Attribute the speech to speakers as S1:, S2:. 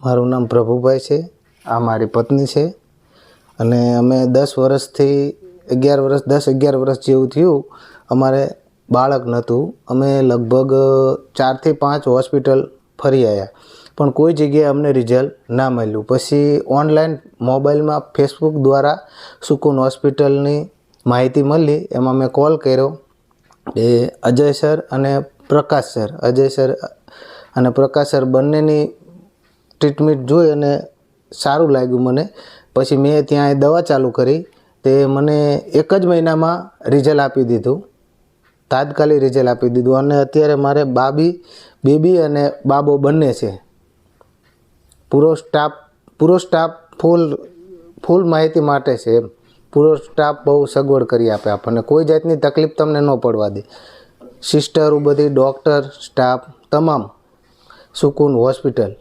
S1: મારું નામ પ્રભુભાઈ છે, આ મારી પત્ની છે અને અમે 10 વર્ષથી 11 વર્ષ જેવું થયું અમારે બાળક નહોતું. અમે લગભગ 4 થી 5 હોસ્પિટલ ફરી આવ્યા પણ કોઈ જગ્યાએ અમને રિઝલ્ટ ના મળ્યું. પછી ઓનલાઈન મોબાઈલમાં ફેસબુક દ્વારા સુકૂન હોસ્પિટલની માહિતી મળી. એમાં મેં કોલ કર્યો એ અજય સર અને પ્રકાશ સર બંનેની ટ્રીટમેન્ટ જોઈ અને સારું લાગ્યું મને. પછી મેં ત્યાં દવા ચાલુ કરી. તે મને 1 જ મહિનામાં રિઝલ્ટ આપી દીધું, તાત્કાલિક રિઝલ્ટ આપી દીધું. અને અત્યારે મારે બેબી અને બાબો બંને છે. પૂરો સ્ટાફ ફૂલ માહિતી માટે છે એમ. પૂરો સ્ટાફ બહુ સગવડ કરી આપે આપણને, કોઈ જાતની તકલીફ તમને ન પડવા દે. સિસ્ટરો બધી, ડૉક્ટર, સ્ટાફ તમામ સુકૂન હોસ્પિટલ.